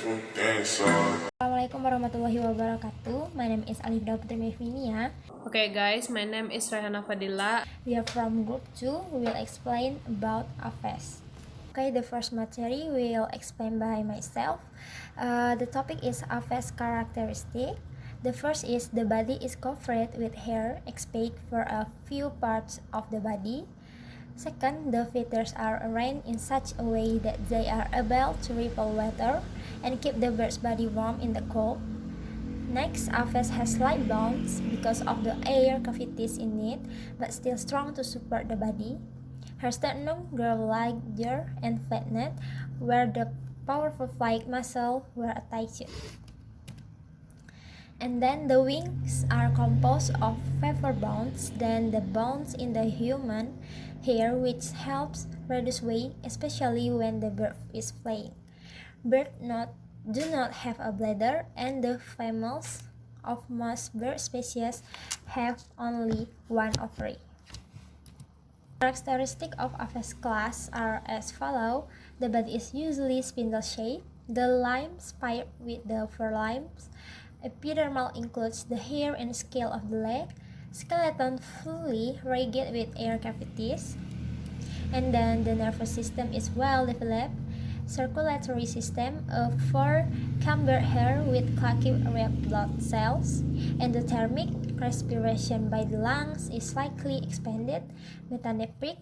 Assalamualaikum warahmatullahi wabarakatuh. My name is Alifda Putri Mevinia. Okay guys, my name is Rehana Fadila. We are from group 2. We will explain about AFES. Okay, the first material will explain by myself. The topic is AFES characteristic. The first is the body is covered with hair except for a few parts of the body. Second, the feathers are arranged in such a way that they are able to repel water and keep the bird's body warm in the cold. Next, AFES has slight bones because of the air cavities in it, but still strong to support the body. Her sternum grew larger and flattened, where the powerful flight muscles were attached. And then the wings are composed of feather bones than the bones in the human hair, which helps reduce weight, especially when the bird is flying. Birds do not have a bladder, and the females of most bird species have only one ovary. Characteristics of AFES class are as follows. The body is usually spindle-shaped. The limbs paired with the forelimbs. Epidermal includes the hair and scale of the leg. Skeleton fully rigid with air cavities. And then the nervous system is well developed. Circulatory system of 4 cambered hair with clocky red blood cells. Endothermic respiration by the lungs is slightly expanded. Metanephric.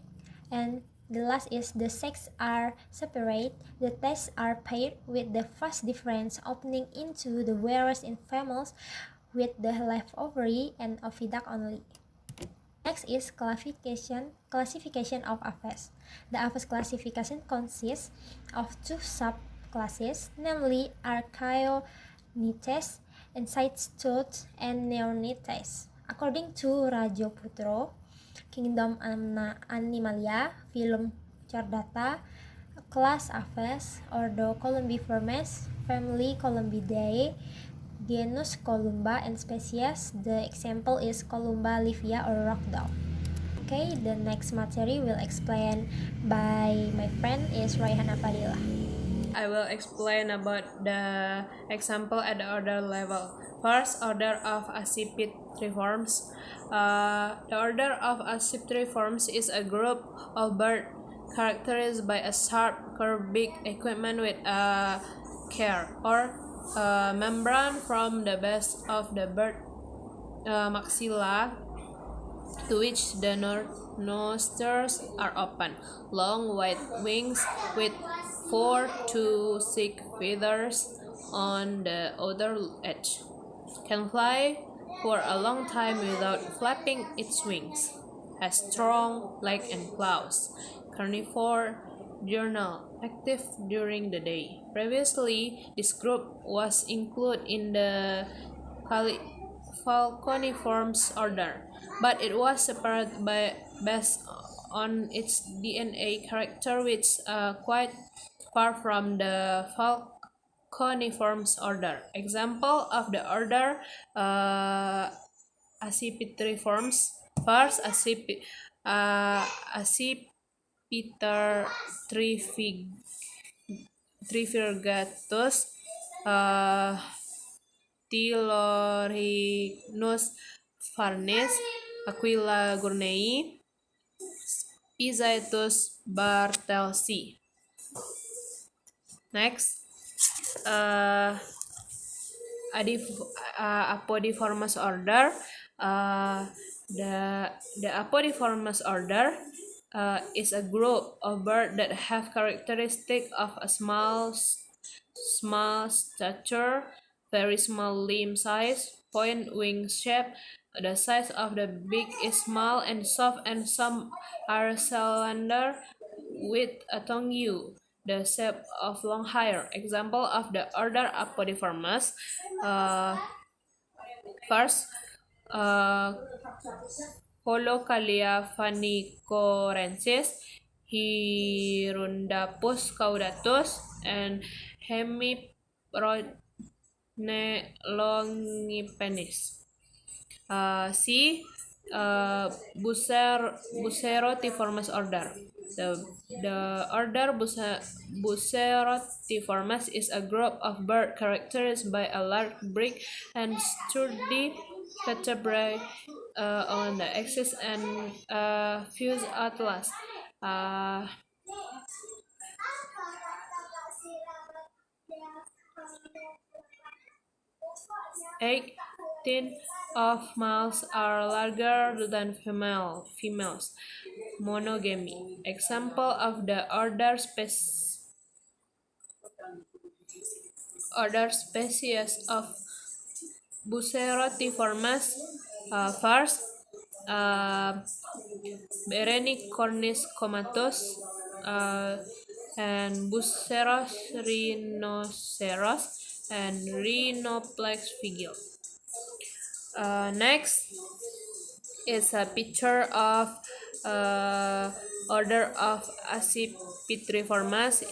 And the last is the sexes are separate. The tests are paired with the vast difference opening into the whereas in females with the left ovary and oviduct only. Next is classification of AFES. The AFES classification consists of 2 subclasses, namely Archaeonites, Encystodes, and Neonites. According to Rajaputro, Kingdom Animalia, Phylum Chordata, Class AFES, Ordo Columbiformes, Family Columbidae, Genus Columba, and species. The example is Columba livia or rock dove. Okay, the next material will explain by my friend is Raihana Fadila. I will explain about the example at the order level. First, order of Accipitriformes. The order of Accipitriformes is a group of birds characterized by a sharp, curved beak equipment with a care or membrane from the base of the bird maxilla to which the nostrils are open. Long white wings with 4 to 6 feathers on the outer edge. Can fly for a long time without flapping its wings. Has strong legs and claws. Carnivore, diurnal, active during the day. Previously, this group was included in the Falconiformes order, but it was separated based on its DNA character, which quite far from the Falconiformes order. Example of the order Accipitriformes. First, Accipiter trivirgatus, Ptilorhinus farnis, Aquila gournei, Pizaetus bartelsi. Next, Apodiformes order. The Apodiformes order is a group of birds that have characteristic of a small stature, very small limb size, point wing shape. The size of the beak is small and soft, and some are cylinder with a tongue U. The shape of long hair. Example of the order Apodiformes. First, Colocalia vanicorensis, Hirundapus caudatus, and Hemiprone longipennis. C. Bucerotiformes order. The order Bucerotiformes is a group of birds characterized by a large beak and sturdy vertebrae on the axis and fused atlas. Uh, 18 of males are larger than females. Monogamy. Example of the order species of Bucerotiformes. First, uh, Berenicornis comatus, and Buceros rhinoceros, and Rhinoplex vigil. Next is a picture of order of Accipitriformes.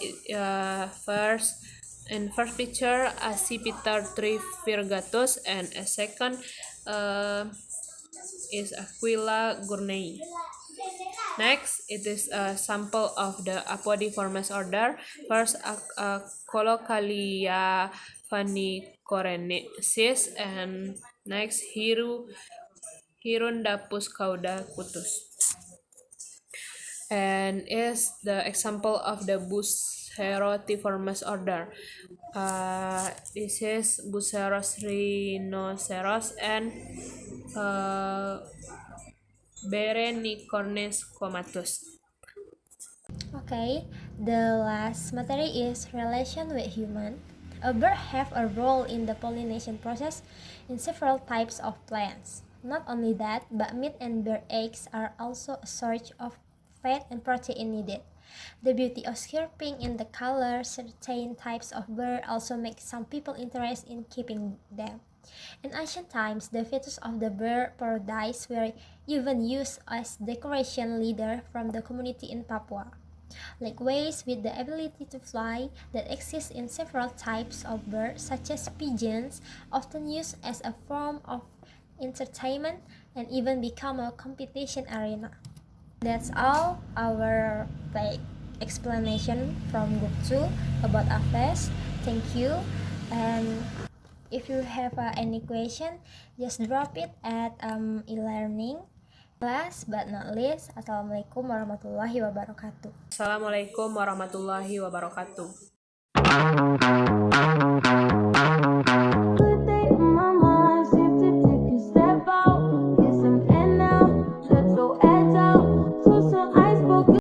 First picture Accipiter trivirgatus, and a second is Aquila gournei. Next, it is a sample of the Apodiformes order. First, Colocalia vanicorensis, and next, Hirundapus cauda cutus. And is the example of the Bucerotiformes order. This is Buceros rhinoceros and Berenicornis comatus. Okay, the last material is relation with human. A bird have a role in the pollination process in several types of plants. Not only that, but meat and bird eggs are also a source of fat and protein needed. The beauty of skirping and the color certain types of bird also make some people interested in keeping them. In ancient times, the feathers of the bird paradise were even used as decoration leader from the community in Papua. Likewise, with the ability to fly that exists in several types of birds, such as pigeons, often used as a form of entertainment and even become a competition arena. That's all our explanation from Group 2 about Aves. Thank you. And if you have any question, just drop it at e-learning. Last but not least, Assalamualaikum warahmatullahi wabarakatuh. Assalamualaikum warahmatullahi wabarakatuh.